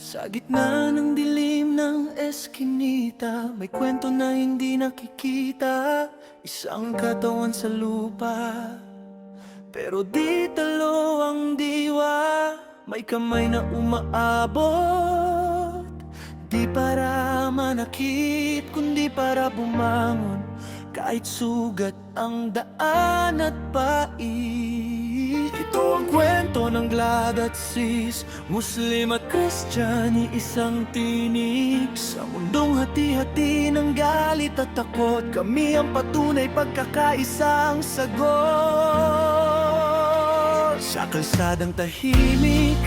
Sa gitna ng dilim ng eskinita, may kwento na hindi nakikita. Isang katawan sa lupa, pero di talo ang diwa. May kamay na umaabot, di para manakit, kundi para bumangon. Kahit sugat ang daan at pait. Ito ang kwento ng glad at sis, Muslim at Christian, isang tinig. Sa mundong hati-hati ng galit at takot, kami ang patunay pagkakaisang sagot. Sa kalsadang tahimik,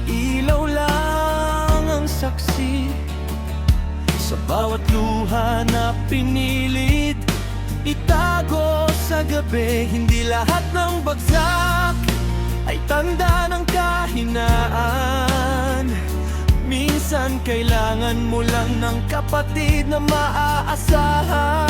ilaw lang ang saksi. Sa bawat luha na pinilit itago sa gabi, hindi lahat ng bagsak ay tanda ng kahinaan. Minsan kailangan mo lang ng kapatid na maaasahan.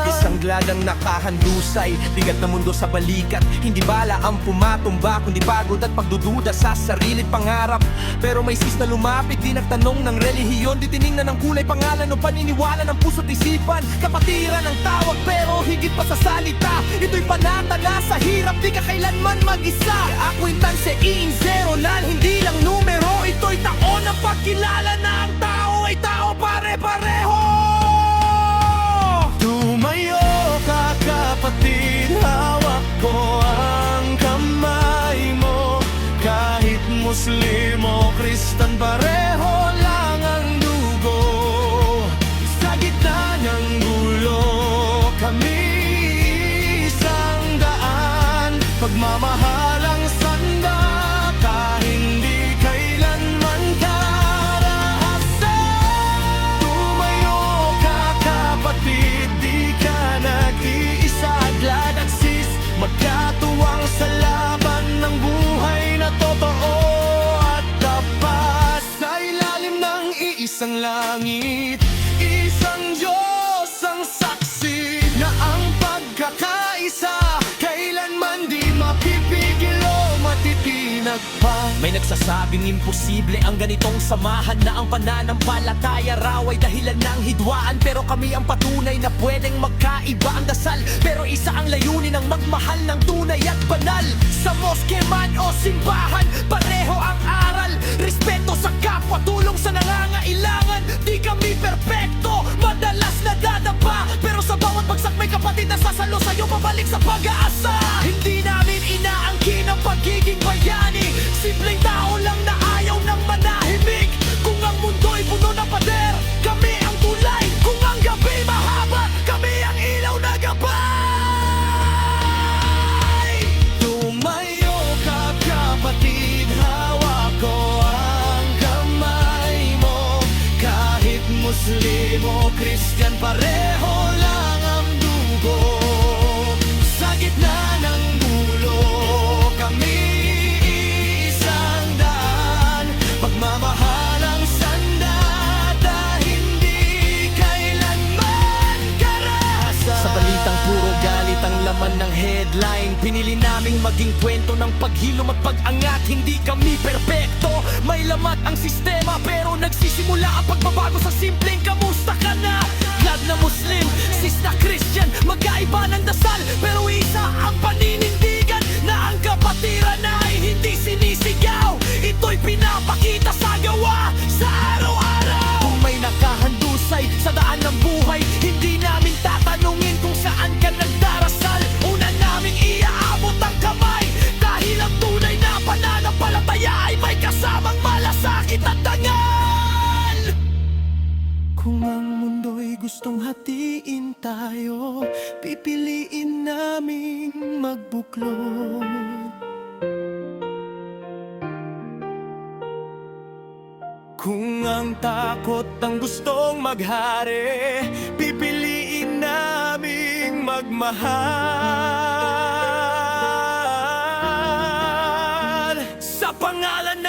Isang glad ang nakahandusay, bigat na mundo sa balikat. Hindi bala ang pumatumba, kundi pagod at pagdududa sa sarilit pangarap. Pero may sis na lumapit, di nagtanong ng relihiyon, di tiningnan ng kulay, pangalan o paniniwala ng puso't isipan. Kapatiran ang tawag pero higit pa sa salita, ito'y panata na sa hirap, di ka kailanman mag-isa. Ako'y tanse, zero lang, hindi lang numero. Ito'y taon ng pagkilala na ang tao ay tao pare-pareho. Tumayo ka kapatid, hawak ko ang kamay mo. Kahit Muslim o Kristan, pareho lang ang dugo. Sa gitna ng gulo, kami isang daan. Pagmamahalang sanda, kahit hindi kailanman karahasan. Tumayo ka kapatid, di ka nag-iisa. Glad at sis, magkatuwang sa laban ng buhay na totoo at tapat. Sa ilalim ng iisang langit, isang Diyos ang saksi na ang pagkakaisa kailanman di mapipigil o matitinag pa. May nagsasabing imposible ang ganitong samahan, na ang pananampalataya raw ay dahilan ng hidwaan. Pero kami ang patunay na pwedeng magkaiba ang dasal, pero isa ang layunin ng magmahal ng tunay at banal. Sa moske man o simbahan, pareho ang aral. Respeto sa kapwa, tulong sa nangangailangan. Di kami perpekto, madalas nadadapa, pero sa bawat bagsak may kapatid na sasalo sa'yo pabalik sa pag-asa. Hindi namin inaangkin ang pagiging bayani, simpleng tao lang na ayaw ng manahimik. Kung ang mundo'y puno ng pader, kami ang tulay. Kung ang gabi mahaba, kami ang ilaw na gabay. Tumayo ka kapatid, hawak ko ang kamay mo. Kahit Muslim o Christian, pareho lang ang dugo. Sa gitna ng gulo, kami isang daan. Pagmamahalang sanda, dahil hindi kailanman karahasan. Sa balitang puro galit ang laman ng headline, pinili naming maging kwento ng paghilom at pag-angat. Hindi kami perpekto, may lamat ang sistema, pero nagsisimula ang pagbabago sa simpleng kamusta ka na. Glad na Muslim, sis na Christian, magkaiba ng dasal, pero isa ang paninindigan, na ang kapatiran ay hindi sinisigaw. Ito'y pinapakita sa gawa, sa araw-araw. Kung may nakahandusay sa daan ng buhay, hindi namin tatanungin kung saan ka nagdarasal. Una naming iaabot ang kamay, dahil ang tunay na pananampalataya ay may kasamang malasakit at dangal. Kung ang mundo'y gustong hatiin tayo, pipiliin naming magbuklod. Kung ang takot ang gustong maghari, pipiliin naming magmahal. Sa pangalan